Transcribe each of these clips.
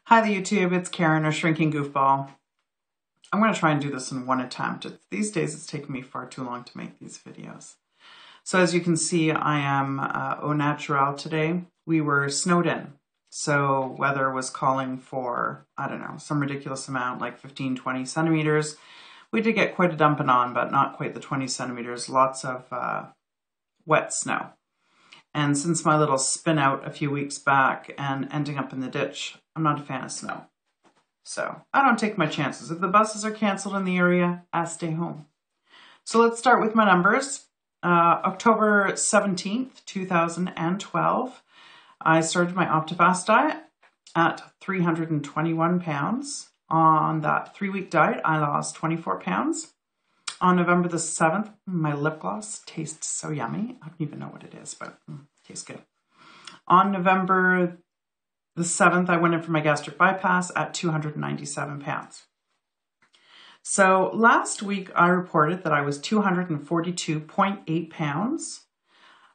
Hi the YouTube, it's Karen, a shrinking goofball. I'm going to try and do this in one attempt. These days it's taking me far too long to make these videos. So as you can see, I am au naturel today. We were snowed in. So weather was calling for, I don't know, some ridiculous amount, like 15, 20 centimeters. We did get quite a dumping on, but not quite the 20 centimeters. Lots of wet snow. And since my little spin out a few weeks back and ending up in the ditch, I'm not a fan of snow. So I don't take my chances. If the buses are canceled in the area, I stay home. So let's start with my numbers. October 17th, 2012, I started my Optifast diet at 321 pounds. On that 3-week diet, I lost 24 pounds. On November the 7th, my lip gloss tastes so yummy. I don't even know what it is, but tastes good. On November the 7th, I went in for my gastric bypass at 297 pounds. So last week, I reported that I was 242.8 pounds.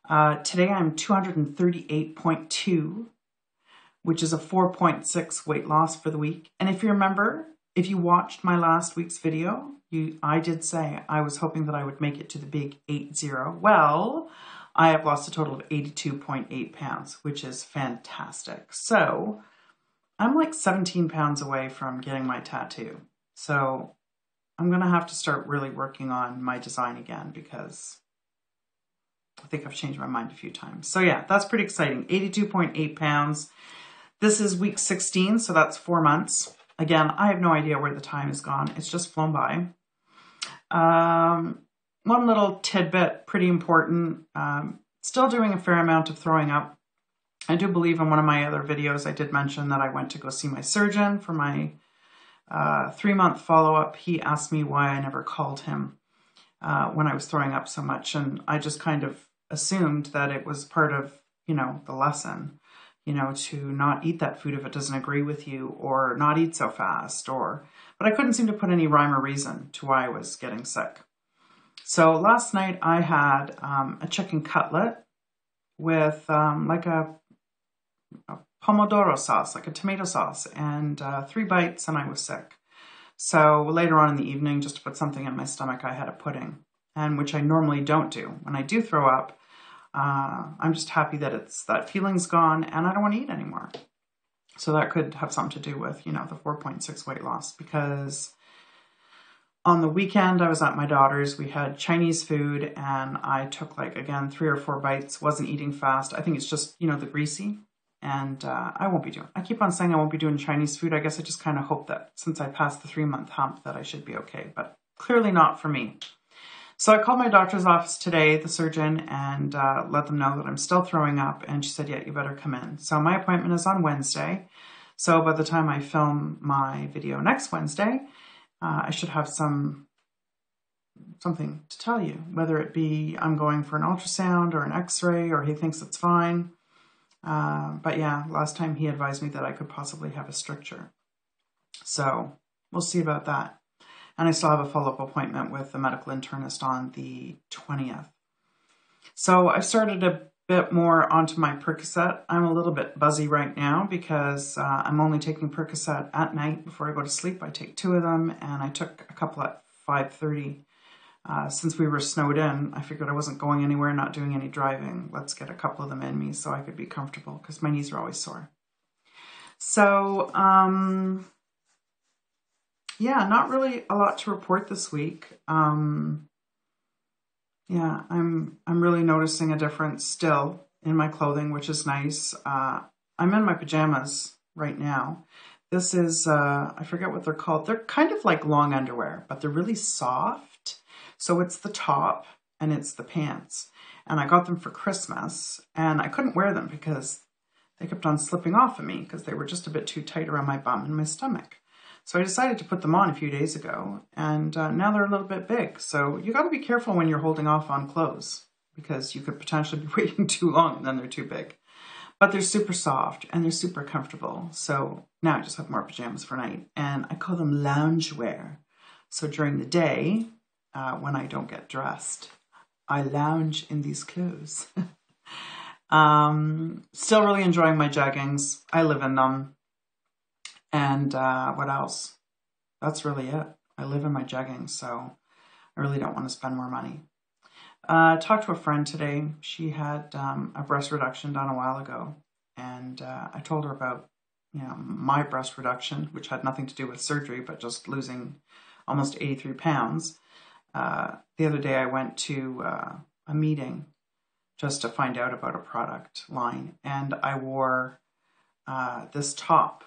Today, I'm 238.2, which is a 4.6 weight loss for the week. And if you remember, if you watched my last week's video, I did say I was hoping that I would make it to the big 80. Well, I have lost a total of 82.8 pounds, which is fantastic. So I'm like 17 pounds away from getting my tattoo. So I'm going to have to start really working on my design again because I think I've changed my mind a few times. So yeah, that's pretty exciting. 82.8 pounds. This is week 16, so that's 4 months. Again, I have no idea where the time has gone. It's just flown by. One little tidbit, pretty important. Still doing a fair amount of throwing up. I do believe in one of my other videos I did mention that I went to go see my surgeon for my 3-month follow-up. He asked me why I never called him when I was throwing up so much. And I just kind of assumed that it was part of, the lesson. To not eat that food if it doesn't agree with you, or not eat so fast, but I couldn't seem to put any rhyme or reason to why I was getting sick. So last night I had a chicken cutlet with like a pomodoro sauce, like a tomato sauce, and 3 bites, and I was sick. So later on in the evening, just to put something in my stomach, I had a pudding, and which I normally don't do. When I do throw up, I'm just happy that that feeling's gone and I don't want to eat anymore. So that could have something to do with, the 4.6 weight loss, because on the weekend I was at my daughter's, we had Chinese food and I took 3 or 4 bites, wasn't eating fast. I think it's just, the greasy, and I won't be doing, I keep on saying I won't be doing Chinese food. I guess I just kind of hope that since I passed the 3-month hump that I should be okay, but clearly not for me. So I called my doctor's office today, the surgeon, and let them know that I'm still throwing up. And she said, yeah, you better come in. So my appointment is on Wednesday. So by the time I film my video next Wednesday, I should have something to tell you, whether it be I'm going for an ultrasound or an x-ray, or he thinks it's fine. But yeah, last time he advised me that I could possibly have a stricture. So we'll see about that. And I still have a follow-up appointment with the medical internist on the 20th. So I started a bit more onto my Percocet. I'm a little bit buzzy right now because I'm only taking Percocet at night before I go to sleep. I take 2 of them, and I took a couple at 5:30. Since we were snowed in, I figured I wasn't going anywhere, not doing any driving. Let's get a couple of them in me so I could be comfortable because my knees are always sore. So, yeah, not really a lot to report this week. Yeah, I'm really noticing a difference still in my clothing, which is nice. I'm in my pajamas right now. This is, I forget what they're called. They're kind of like long underwear, but they're really soft. So it's the top and it's the pants. And I got them for Christmas, and I couldn't wear them because they kept on slipping off of me because they were just a bit too tight around my bum and my stomach. So I decided to put them on a few days ago, and now they're a little bit big. So you got to be careful when you're holding off on clothes because you could potentially be waiting too long and then they're too big. But they're super soft and they're super comfortable. So now I just have more pajamas for night, and I call them loungewear. So during the day, when I don't get dressed, I lounge in these clothes. Still really enjoying my jeggings. I live in them. And what else? That's really it. I live in my jeggings, so I really don't want to spend more money. I talked to a friend today. She had a breast reduction done a while ago, and I told her about, my breast reduction, which had nothing to do with surgery, but just losing almost 83 pounds. The other day I went to a meeting just to find out about a product line, and I wore this top,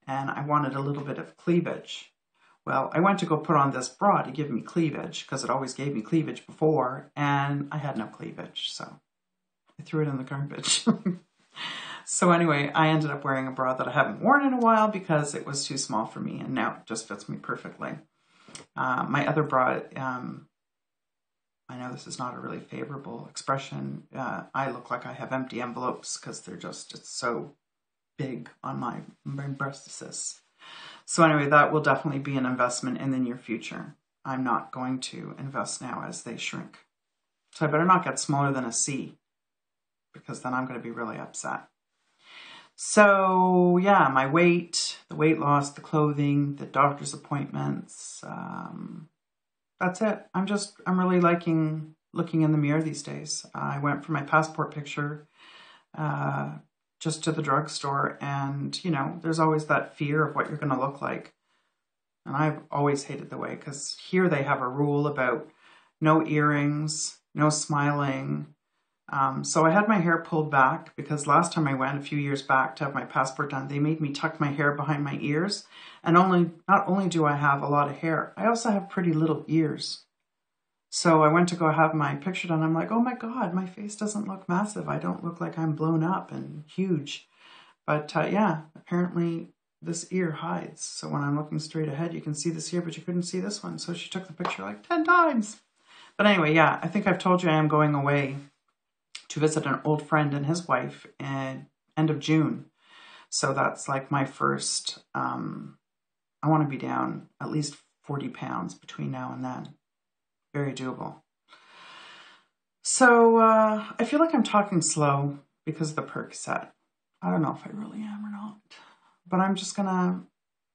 and I wanted a little bit of cleavage. Well, I went to go put on this bra to give me cleavage, because it always gave me cleavage before, and I had no cleavage, so I threw it in the garbage. So anyway, I ended up wearing a bra that I haven't worn in a while because it was too small for me, and now it just fits me perfectly. My other bra, I know this is not a really favorable expression. I look like I have empty envelopes because it's so big on my breastises. So anyway, that will definitely be an investment in the near future. I'm not going to invest now as they shrink. So I better not get smaller than a C, because then I'm going to be really upset. So yeah, my weight, the weight loss, the clothing, the doctor's appointments, that's it. I'm really liking looking in the mirror these days. I went for my passport picture just to the drugstore, and there's always that fear of what you're going to look like. And I've always hated the way, because here they have a rule about no earrings, no smiling. So I had my hair pulled back, because last time I went a few years back to have my passport done, they made me tuck my hair behind my ears. And not only do I have a lot of hair, I also have pretty little ears. So I went to go have my picture done. I'm like, oh my God, my face doesn't look massive. I don't look like I'm blown up and huge. But yeah, apparently this ear hides. So when I'm looking straight ahead, you can see this ear, but you couldn't see this one. So she took the picture like 10 times. But anyway, yeah, I think I've told you I am going away to visit an old friend and his wife at end of June. So that's like my first, I want to be down at least 40 pounds between now and then. Very doable. So I feel like I'm talking slow because of the Percocet. I don't know if I really am or not. But I'm just going to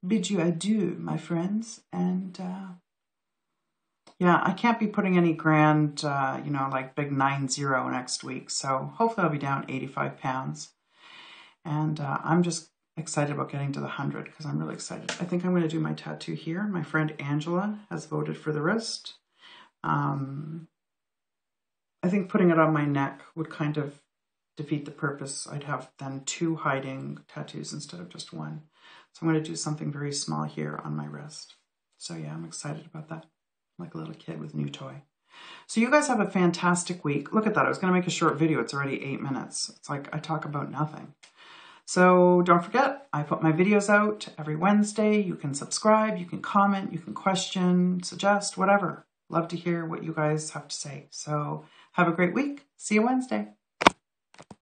bid you adieu, my friends. And yeah, I can't be putting any grand, like big 9-0 next week. So hopefully I'll be down 85 pounds. And I'm just excited about getting to the 100, because I'm really excited. I think I'm going to do my tattoo here. My friend Angela has voted for the wrist. I think putting it on my neck would kind of defeat the purpose. I'd have then 2 hiding tattoos instead of just 1. So I'm going to do something very small here on my wrist. So yeah, I'm excited about that. Like a little kid with a new toy. So you guys have a fantastic week. Look at that. I was going to make a short video. It's already 8 minutes. It's like I talk about nothing. So don't forget, I put my videos out every Wednesday. You can subscribe, you can comment, you can question, suggest, whatever. Love to hear what you guys have to say. So have a great week. See you Wednesday.